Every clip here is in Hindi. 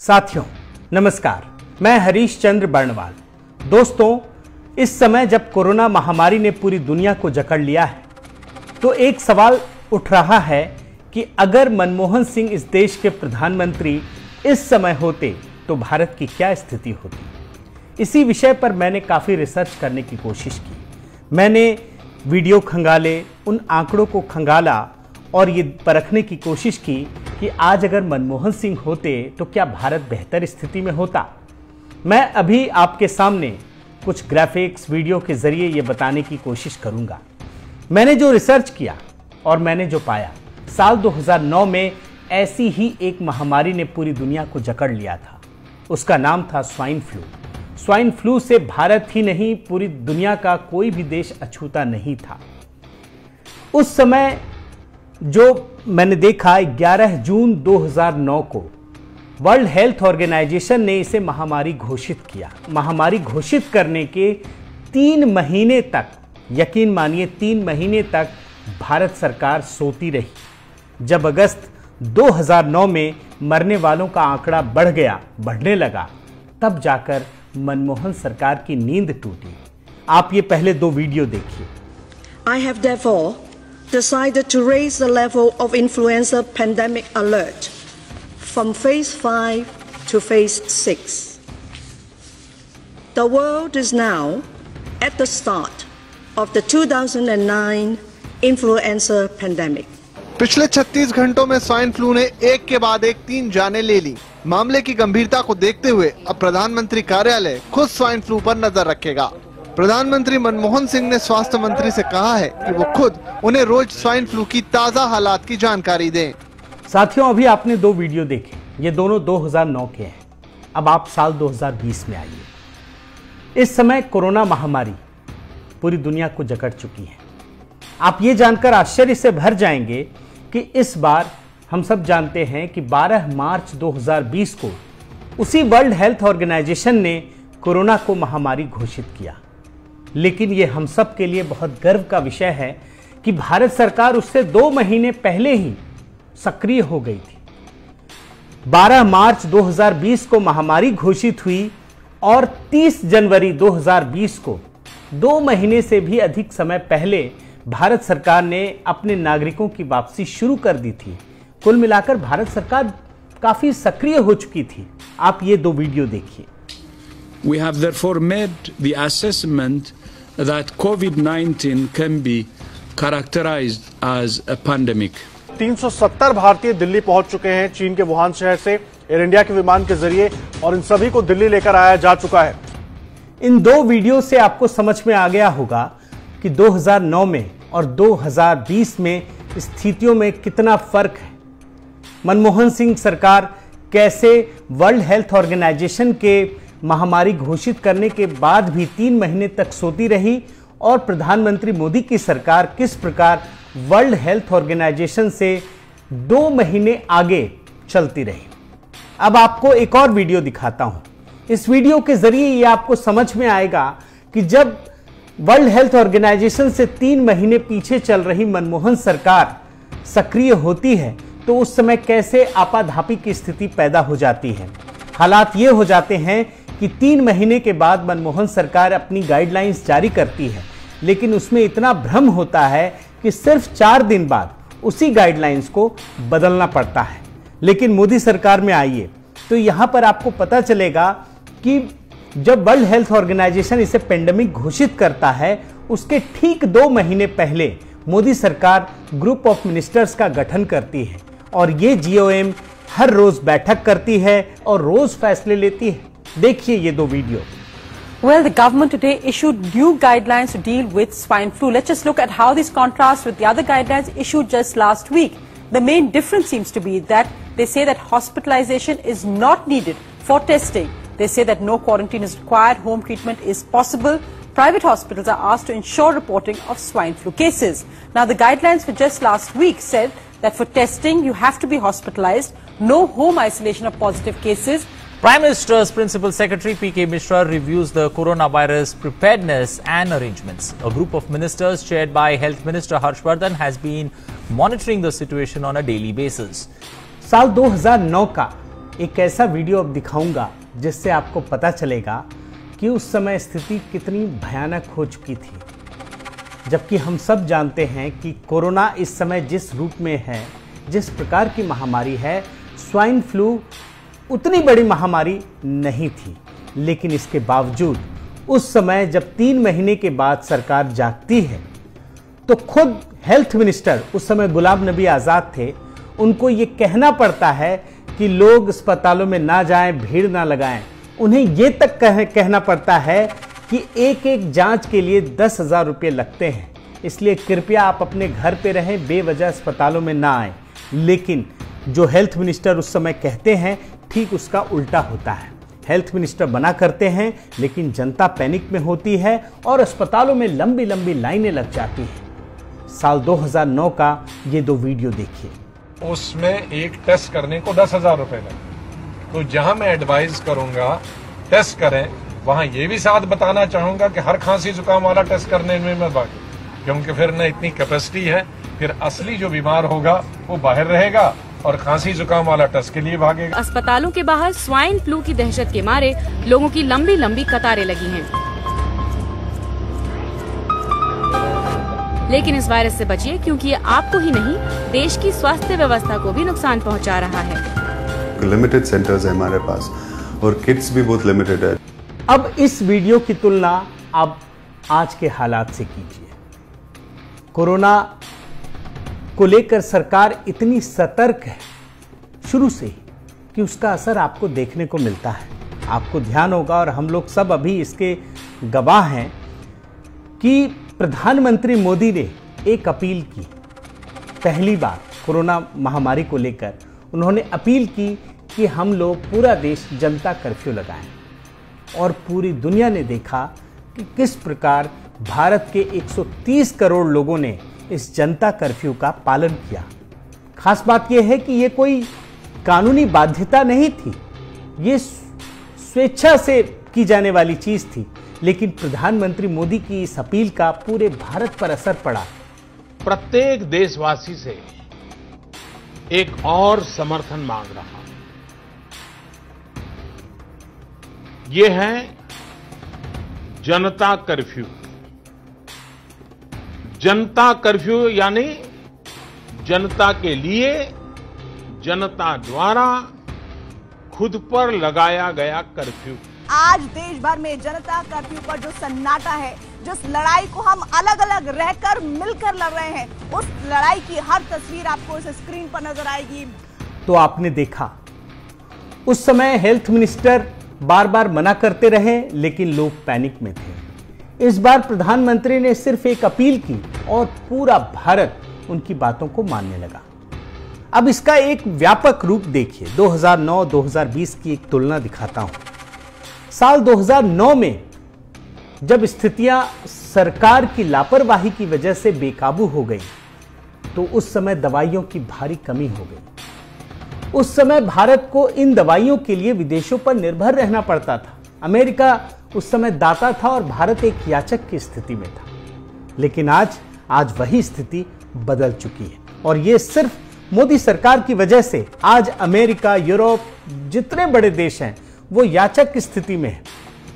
साथियों नमस्कार, मैं हरीश चंद्र बर्णवाल। दोस्तों, इस समय जब कोरोना महामारी ने पूरी दुनिया को जकड़ लिया है तो एक सवाल उठ रहा है कि अगर मनमोहन सिंह इस देश के प्रधानमंत्री इस समय होते तो भारत की क्या स्थिति होती। इसी विषय पर मैंने काफ़ी रिसर्च करने की कोशिश की। मैंने वीडियो खंगाले, उन आंकड़ों को खंगाला और ये परखने की कोशिश की कि आज अगर मनमोहन सिंह होते तो क्या भारत बेहतर स्थिति में होता। मैं अभी आपके सामने कुछ ग्राफिक्स वीडियो के जरिए ये बताने की कोशिश करूंगा। मैंने जो रिसर्च किया और मैंने जो पाया, साल 2009 में ऐसी ही एक महामारी ने पूरी दुनिया को जकड़ लिया था। उसका नाम था स्वाइन फ्लू। स्वाइन फ्लू से भारत ही नहीं, पूरी दुनिया का कोई भी देश अछूता नहीं था। उस समय जो मैंने देखा, 11 जून 2009 को वर्ल्ड हेल्थ ऑर्गेनाइजेशन ने इसे महामारी घोषित किया। महामारी घोषित करने के 3 महीने तक, यकीन मानिए 3 महीने तक भारत सरकार सोती रही। जब अगस्त 2009 में मरने वालों का आंकड़ा बढ़ने लगा, तब जाकर मनमोहन सरकार की नींद टूटी। आप ये पहले 2 वीडियो देखिए। I have therefore decided to raise the level of influenza pandemic alert from phase 5 to phase 6. The world is now at the start of the 2009 influenza pandemic. पिछले 36 घंटों में स्वाइन फ्लू ने एक के बाद एक 3 जानें ले ली। मामले की गंभीरता को देखते हुए अब प्रधानमंत्री कार्यालय खुद स्वाइन फ्लू पर नजर रखेगा। प्रधानमंत्री मनमोहन सिंह ने स्वास्थ्य मंत्री से कहा है कि वो खुद उन्हें रोज स्वाइन फ्लू की ताजा हालात की जानकारी दें। साथियों, अभी आपने 2 वीडियो देखे, ये दोनों 2009 के हैं। अब आप साल 2020 में आइए। इस समय कोरोना महामारी पूरी दुनिया को जकड़ चुकी है। आप ये जानकर आश्चर्य से भर जाएंगे कि इस बार हम सब जानते हैं कि 12 मार्च 2020 को उसी वर्ल्ड हेल्थ ऑर्गेनाइजेशन ने कोरोना को महामारी घोषित किया। लेकिन ये हम सब के लिए बहुत गर्व का विषय है कि भारत सरकार उससे 2 महीने पहले ही सक्रिय हो गई थी। 12 मार्च 2020 को महामारी घोषित हुई और 30 जनवरी 2020 को 2 महीने से भी अधिक समय पहले भारत सरकार ने अपने नागरिकों की वापसी शुरू कर दी थी। कुल मिलाकर भारत सरकार काफी सक्रिय हो चुकी थी। आप ये 2 वीडियो देखिए। We have therefore made the assessment that COVID-19 can be characterized as a pandemic. 370 भारतीय दिल्ली पहुंच चुके हैं चीन के वुहान शहर से एयर इंडिया के विमान के जरिए, और इन सभी को दिल्ली लेकर आया जा चुका है। इन 2 वीडियो से आपको समझ में आ गया होगा कि 2009 में और 2020 में स्थितियों में कितना फर्क है। मनमोहन सिंह सरकार कैसे वर्ल्ड हेल्थ ऑर्गेनाइजेशन के महामारी घोषित करने के बाद भी 3 महीने तक सोती रही, और प्रधानमंत्री मोदी की सरकार किस प्रकार वर्ल्ड हेल्थ ऑर्गेनाइजेशन से 2 महीने आगे चलती रही। अब आपको एक और वीडियो दिखाता हूं। इस वीडियो के जरिए ये आपको समझ में आएगा कि जब वर्ल्ड हेल्थ ऑर्गेनाइजेशन से 3 महीने पीछे चल रही मनमोहन सरकार सक्रिय होती है तो उस समय कैसे आपाधापी की स्थिति पैदा हो जाती है। हालात ये हो जाते हैं कि 3 महीने के बाद मनमोहन सरकार अपनी गाइडलाइंस जारी करती है, लेकिन उसमें इतना भ्रम होता है कि सिर्फ 4 दिन बाद उसी गाइडलाइंस को बदलना पड़ता है। लेकिन मोदी सरकार में आइए तो यहां पर आपको पता चलेगा कि जब वर्ल्ड हेल्थ ऑर्गेनाइजेशन इसे पेंडेमिक घोषित करता है, उसके ठीक 2 महीने पहले मोदी सरकार ग्रुप ऑफ मिनिस्टर्स का गठन करती है, और ये GOM हर रोज बैठक करती है और रोज फैसले लेती है। देखिए ये 2 video. Well, the government today issued new guidelines to deal with swine flu. Let's just look at how this contrasts with the other guidelines issued just last week. The main difference seems to be that they say that hospitalization is not needed for testing. They say that no quarantine is required, home treatment is possible. Private hospitals are asked to ensure reporting of swine flu cases. Now, the guidelines for just last week said that for testing, you have to be hospitalized, no home isolation of positive cases. Prime Minister's Principal Secretary P.K. Mishra reviews the coronavirus preparedness and arrangements. A group of ministers chaired by Health Minister Harshvardhan has been monitoring the situation on a daily basis. साल 2009 का एक ऐसा वीडियो अब दिखाऊंगा जिससे आपको पता चलेगा कि उस समय स्थिति कितनी भयानक हो चुकी थी। जबकि हम सब जानते हैं कि कोरोना इस समय जिस रूप में है, जिस प्रकार की महामारी है, स्वाइन फ्लू उतनी बड़ी महामारी नहीं थी। लेकिन इसके बावजूद उस समय जब 3 महीने के बाद सरकार जागती है तो खुद हेल्थ मिनिस्टर उस समय गुलाम नबी आज़ाद थे, उनको ये कहना पड़ता है कि लोग अस्पतालों में ना जाएं, भीड़ ना लगाएं। उन्हें ये तक कहना पड़ता है कि एक एक जांच के लिए 10,000 रुपये लगते हैं, इसलिए कृपया आप अपने घर पे रहें, बेवजह अस्पतालों में ना आएं। लेकिन जो हेल्थ मिनिस्टर उस समय कहते हैं ठीक उसका उल्टा होता है। हेल्थ मिनिस्टर बना करते हैं लेकिन जनता पैनिक में होती है और अस्पतालों में लंबी लंबी लाइनें लग जाती हैं। साल 2009 का ये 2 वीडियो देखिए। उसमें एक टेस्ट करने को 10,000 रुपए लगे। तो जहां मैं एडवाइज करूंगा टेस्ट करें, वहां ये भी साथ बताना चाहूंगा कि हर खांसी जुकाम वाला टेस्ट करने में मत भागे, क्योंकि फिर न इतनी कैपेसिटी है, फिर असली जो बीमार होगा वो बाहर रहेगा और खांसी जुकाम वाला टेस्ट के लिए भागेगा। अस्पतालों के बाहर स्वाइन फ्लू की दहशत के मारे लोगों की लंबी लंबी कतारें लगी हैं। लेकिन इस वायरस से बचिए, क्योंकि ये आपको ही नहीं देश की स्वास्थ्य व्यवस्था को भी नुकसान पहुंचा रहा है। लिमिटेड सेंटर्स है हमारे पास और किट्स भी बहुत लिमिटेड है। अब इस वीडियो की तुलना आप आज के हालात से कीजिए। कोरोना को लेकर सरकार इतनी सतर्क है शुरू से ही कि उसका असर आपको देखने को मिलता है। आपको ध्यान होगा और हम लोग सब अभी इसके गवाह हैं कि प्रधानमंत्री मोदी ने एक अपील की। पहली बार कोरोना महामारी को लेकर उन्होंने अपील की कि हम लोग पूरा देश जनता कर्फ्यू लगाएं, और पूरी दुनिया ने देखा कि किस प्रकार भारत के 130 करोड़ लोगों ने इस जनता कर्फ्यू का पालन किया। खास बात यह है कि यह कोई कानूनी बाध्यता नहीं थी, ये स्वेच्छा से की जाने वाली चीज थी, लेकिन प्रधानमंत्री मोदी की इस अपील का पूरे भारत पर असर पड़ा। प्रत्येक देशवासी से एक और समर्थन मांग रहा हूं। ये है जनता कर्फ्यू। जनता कर्फ्यू यानी जनता के लिए, जनता द्वारा खुद पर लगाया गया कर्फ्यू। आज देश भर में जनता कर्फ्यू पर जो सन्नाटा है, जिस लड़ाई को हम अलग अलग रहकर मिलकर लड़ रहे हैं, उस लड़ाई की हर तस्वीर आपको इस स्क्रीन पर नजर आएगी। तो आपने देखा उस समय हेल्थ मिनिस्टर बार बार मना करते रहे, लेकिन लोग पैनिक में थे। इस बार प्रधानमंत्री ने सिर्फ एक अपील की और पूरा भारत उनकी बातों को मानने लगा। अब इसका एक व्यापक रूप देखिए। 2009-2020 की एक तुलना दिखाता हूं। साल 2009 में जब स्थितियां सरकार की लापरवाही की वजह से बेकाबू हो गई, तो उस समय दवाइयों की भारी कमी हो गई। उस समय भारत को इन दवाइयों के लिए विदेशों पर निर्भर रहना पड़ता था। अमेरिका उस समय दाता था और भारत एक याचक की स्थिति में था। लेकिन आज वही स्थिति बदल चुकी है, और यह सिर्फ मोदी सरकार की वजह से आज अमेरिका, यूरोप, जितने बड़े देश हैं वो याचक की स्थिति में है,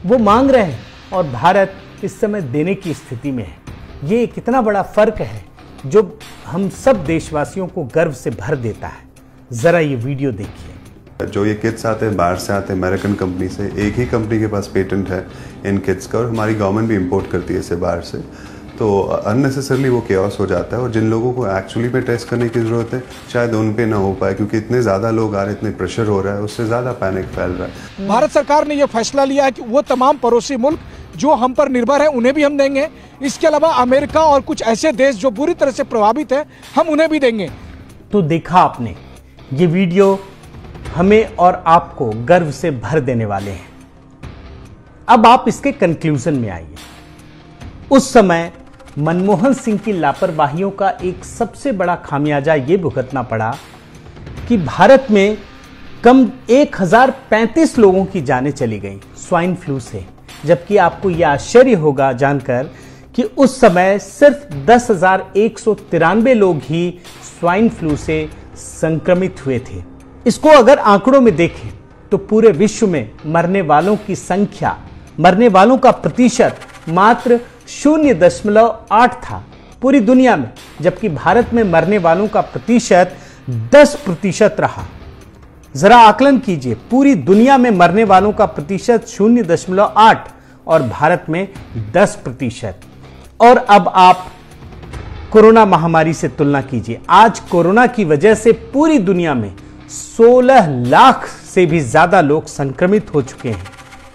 वो मांग रहे हैं, और भारत इस समय देने की स्थिति में है। ये कितना बड़ा फर्क है जो हम सब देशवासियों को गर्व से भर देता है। जरा ये वीडियो देखिए। जो ये किट्स आते हैं बाहर से आते हैं, अमेरिकन कंपनी से। एक ही कंपनी के पास पेटेंट है इन किट्स का, और हमारी गवर्नमेंट भी इंपोर्ट करती है इसे बाहर से। तो अननेसेसरली वो केओस हो जाता है, और जिन लोगों को एक्चुअली पे टेस्ट करने की जरूरत है शायद उन पे ना हो पाए, क्योंकि इतने ज्यादा लोग आ रहे, इतने प्रेशर हो रहा है, उससे ज्यादा पैनिक फैल रहा है। भारत सरकार ने यह फैसला लिया है कि वो तमाम पड़ोसी मुल्क जो हम पर निर्भर है उन्हें भी हम देंगे। इसके अलावा अमेरिका और कुछ ऐसे देश जो बुरी तरह से प्रभावित है, हम उन्हें भी देंगे। तो देखा आपने, ये वीडियो हमें और आपको गर्व से भर देने वाले हैं। अब आप इसके कंक्लूजन में आइए। उस समय मनमोहन सिंह की लापरवाहियों का एक सबसे बड़ा खामियाजा ये भुगतना पड़ा कि भारत में कम 1035 लोगों की जानें चली गई स्वाइन फ्लू से, जबकि आपको यह आश्चर्य होगा जानकर कि उस समय सिर्फ 10,193 लोग ही स्वाइन फ्लू से संक्रमित हुए थे। इसको अगर आंकड़ों में देखें तो पूरे विश्व में मरने वालों की संख्या, मरने वालों का प्रतिशत मात्र 0.8 था पूरी दुनिया में, जबकि भारत में मरने वालों का प्रतिशत 10% रहा। जरा आकलन कीजिए, पूरी दुनिया में मरने वालों का प्रतिशत 0.8 और भारत में 10%। और अब आप कोरोना महामारी से तुलना कीजिए। आज कोरोना की वजह से पूरी दुनिया में 16 लाख से भी ज्यादा लोग संक्रमित हो चुके हैं।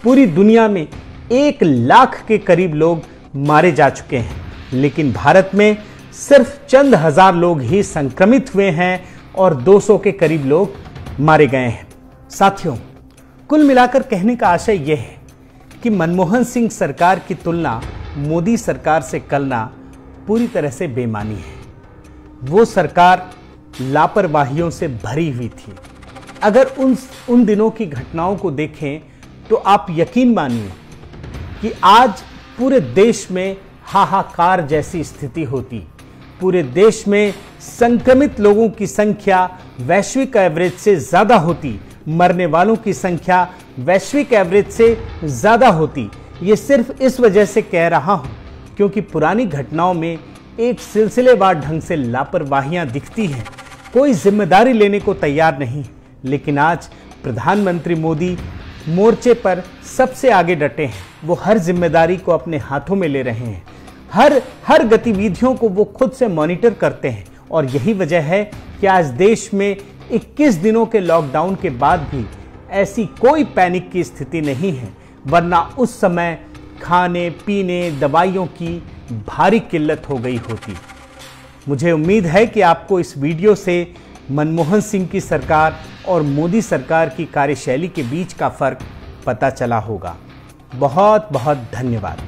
पूरी दुनिया में 1 लाख के करीब लोग मारे जा चुके हैं, लेकिन भारत में सिर्फ चंद हजार लोग ही संक्रमित हुए हैं और 200 के करीब लोग मारे गए हैं। साथियों, कुल मिलाकर कहने का आशय यह है कि मनमोहन सिंह सरकार की तुलना मोदी सरकार से करना पूरी तरह से बेईमानी है। वो सरकार लापरवाहियों से भरी हुई थी। अगर उन दिनों की घटनाओं को देखें तो आप यकीन मानिए कि आज पूरे देश में हाहाकार जैसी स्थिति होती। पूरे देश में संक्रमित लोगों की संख्या वैश्विक एवरेज से ज्यादा होती, मरने वालों की संख्या वैश्विक एवरेज से ज्यादा होती। ये सिर्फ इस वजह से कह रहा हूं क्योंकि पुरानी घटनाओं में एक सिलसिलेवार ढंग से लापरवाहियां दिखती हैं, कोई जिम्मेदारी लेने को तैयार नहीं। लेकिन आज प्रधानमंत्री मोदी मोर्चे पर सबसे आगे डटे हैं। वो हर जिम्मेदारी को अपने हाथों में ले रहे हैं, हर गतिविधियों को वो खुद से मॉनिटर करते हैं। और यही वजह है कि आज देश में 21 दिनों के लॉकडाउन के बाद भी ऐसी कोई पैनिक की स्थिति नहीं है, वरना उस समय खाने पीने दवाइयों की भारी किल्लत हो गई होती। मुझे उम्मीद है कि आपको इस वीडियो से मनमोहन सिंह की सरकार और मोदी सरकार की कार्यशैली के बीच का फर्क पता चला होगा। बहुत बहुत धन्यवाद।